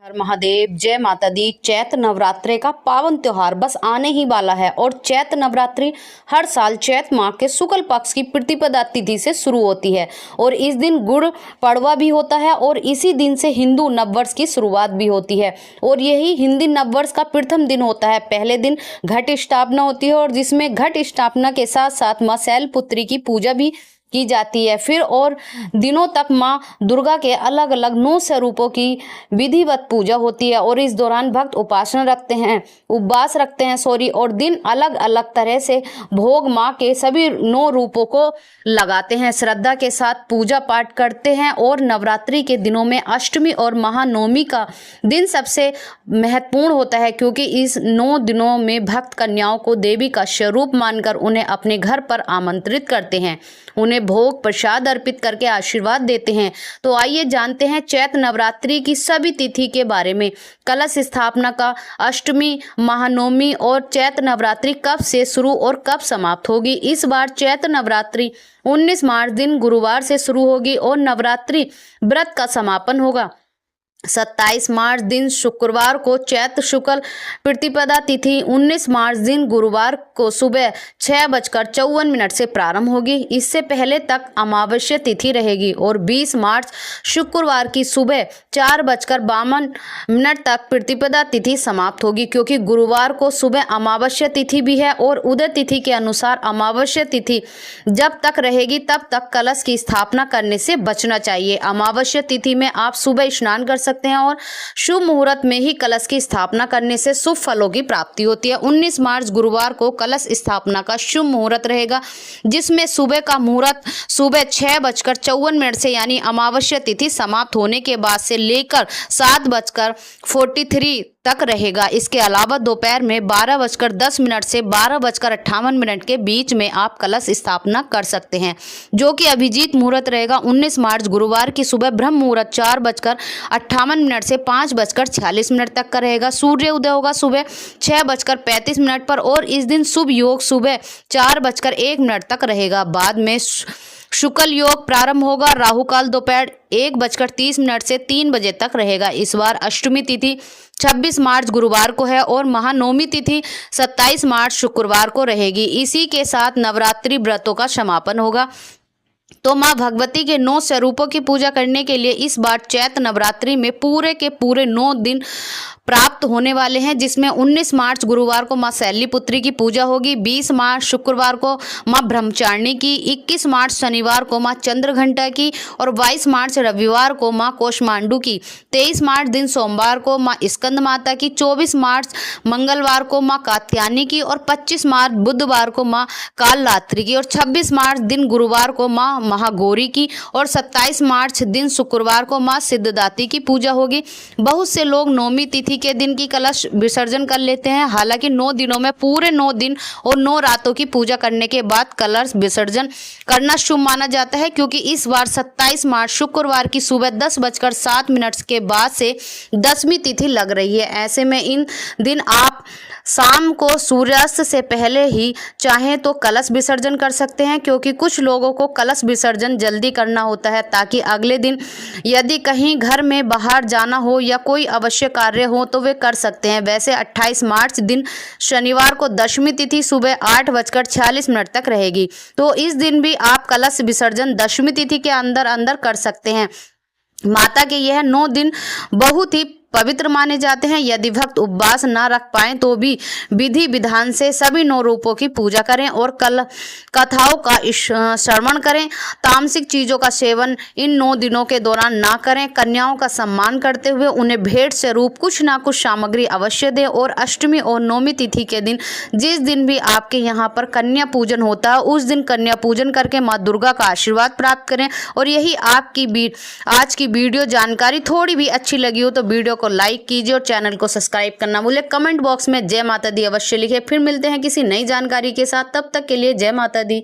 हर महादेव, जय माता दी। चैत्र नवरात्रि का पावन त्योहार बस आने ही वाला है और चैत्र नवरात्रि हर साल चैत्र माह के शुक्ल पक्ष की प्रतिपदा तिथि से शुरू होती है और इस दिन गुड़ पड़वा भी होता है और इसी दिन से हिंदू नववर्ष की शुरुआत भी होती है और यही हिंदी नववर्ष का प्रथम दिन होता है। पहले दिन घट स्थापना होती है और जिसमें घट स्थापना के साथ साथ मां शैलपुत्री की पूजा भी की जाती है। फिर और दिनों तक मां दुर्गा के अलग अलग 9 स्वरूपों की विधिवत पूजा होती है और इस दौरान भक्त उपवास रखते हैं और दिन अलग अलग तरह से भोग मां के सभी 9 रूपों को लगाते हैं, श्रद्धा के साथ पूजा पाठ करते हैं। और नवरात्रि के दिनों में अष्टमी और महानवमी का दिन सबसे महत्वपूर्ण होता है क्योंकि इस 9 दिनों में भक्त कन्याओं को देवी का स्वरूप मानकर उन्हें अपने घर पर आमंत्रित करते हैं, उन्हें भोग प्रसाद अर्पित करके आशीर्वाद देते हैं। तो आइए जानते हैं चैत्र नवरात्रि की सभी तिथि के बारे में। कलश स्थापना का अष्टमी, महानवमी और चैत्र नवरात्रि कब से शुरू और कब समाप्त होगी। इस बार चैत्र नवरात्रि 19 मार्च दिन गुरुवार से शुरू होगी और नवरात्रि व्रत का समापन होगा 27 मार्च दिन शुक्रवार को। चैत्र शुक्ल प्रतिपदा तिथि 19 मार्च दिन गुरुवार को सुबह 6:54 से प्रारंभ होगी। इससे पहले तक अमावस्या तिथि रहेगी और 20 मार्च शुक्रवार की सुबह 4:52 तक प्रतिपदा तिथि समाप्त होगी क्योंकि गुरुवार को सुबह अमावस्या तिथि भी है और उदय तिथि के अनुसार अमावस्या तिथि जब तक रहेगी तब तक कलश की स्थापना करने से बचना चाहिए। अमावस्या तिथि में आप सुबह स्नान कर सकते हैं और शुभ मुहूर्त में ही कलश की स्थापना करने से शुभ फलों की प्राप्ति होती है। 19 मार्च गुरुवार को कलश स्थापना का शुभ मुहूर्त रहेगा जिसमें सुबह का मुहूर्त सुबह 6:54 से यानी अमावस्या तिथि समाप्त होने के बाद से लेकर 7:43 तक रहेगा। इसके अलावा दोपहर में 12:10 से 12:58 के बीच में आप कलश स्थापना कर सकते हैं जो कि अभिजीत मुहूर्त रहेगा। 19 मार्च गुरुवार की सुबह ब्रह्म मुहूर्त 4:58 से 5:46 तक का रहेगा। सूर्य उदय होगा सुबह 6:35 पर और इस दिन शुभ योग सुबह 4:01 तक रहेगा। बाद में शुक्ल योग प्रारंभ होगा। राहु काल दोपहर 1:30 से 3 बजे तक रहेगा। इस बार अष्टमी तिथि 26 मार्च गुरुवार को है और महानवमी तिथि 27 मार्च शुक्रवार को रहेगी। इसी के साथ नवरात्रि व्रतों का समापन होगा। तो मां भगवती के 9 स्वरूपों की पूजा करने के लिए इस बार चैत्र नवरात्रि में पूरे के पूरे 9 दिन प्राप्त होने वाले हैं जिसमें 19 मार्च गुरुवार को मां शैलपुत्री की पूजा होगी, 20 मार्च शुक्रवार को मां ब्रह्मचारिणी की, 21 मार्च शनिवार को मां चंद्रघंटा की और 22 मार्च रविवार को मां कोषमांडू की, 23 मार्च दिन सोमवार को मां स्कंद माता की, 24 मार्च मंगलवार को मां कात्यायनी की और 25 मार्च बुधवार को मां कालरात्रि की और 26 मार्च दिन गुरुवार को मां महागौरी की और 27 मार्च दिन शुक्रवार को मां सिद्धदात्री की पूजा होगी। बहुत से लोग नवमी तिथि के दिन की कलश विसर्जन कर लेते हैं, हालांकि 9 दिनों में पूरे 9 दिन और 9 रातों की पूजा करने के बाद कलश विसर्जन करना शुभ माना जाता है क्योंकि इस बार 27 मार्च शुक्रवार की सुबह 10:07 के बाद से 10वीं तिथि लग रही है। ऐसे में इन दिन आप शाम को सूर्यास्त से पहले ही चाहें तो कलश विसर्जन कर सकते हैं क्योंकि कुछ लोगों को कलश विसर्जन जल्दी करना होता है ताकि अगले दिन यदि कहीं घर में बाहर जाना हो या कोई आवश्यक कार्य हो तो वे कर सकते हैं। वैसे 28 मार्च दिन शनिवार को 10वीं तिथि सुबह 8:46 तक रहेगी तो इस दिन भी आप कलश विसर्जन 10वीं तिथि के अंदर कर सकते हैं। माता के यह 9 दिन बहुत ही पवित्र माने जाते हैं। यदि भक्त उपवास ना रख पाए तो भी विधि विधान से सभी 9 रूपों की पूजा करें और कथाओं का श्रवण करें। तामसिक चीजों का सेवन इन 9 दिनों के दौरान ना करें। कन्याओं का सम्मान करते हुए उन्हें भेंट स्वरूप कुछ ना कुछ सामग्री अवश्य दें और अष्टमी और नवमी तिथि के दिन जिस दिन भी आपके यहाँ पर कन्या पूजन होता है उस दिन कन्या पूजन करके माँ दुर्गा का आशीर्वाद प्राप्त करें। और यही आपकी आज की वीडियो जानकारी थोड़ी भी अच्छी लगी हो तो वीडियो को लाइक कीजिए और चैनल को सब्सक्राइब करना भूले। कमेंट बॉक्स में जय माता दी अवश्य लिखे। फिर मिलते हैं किसी नई जानकारी के साथ, तब तक के लिए जय माता दी।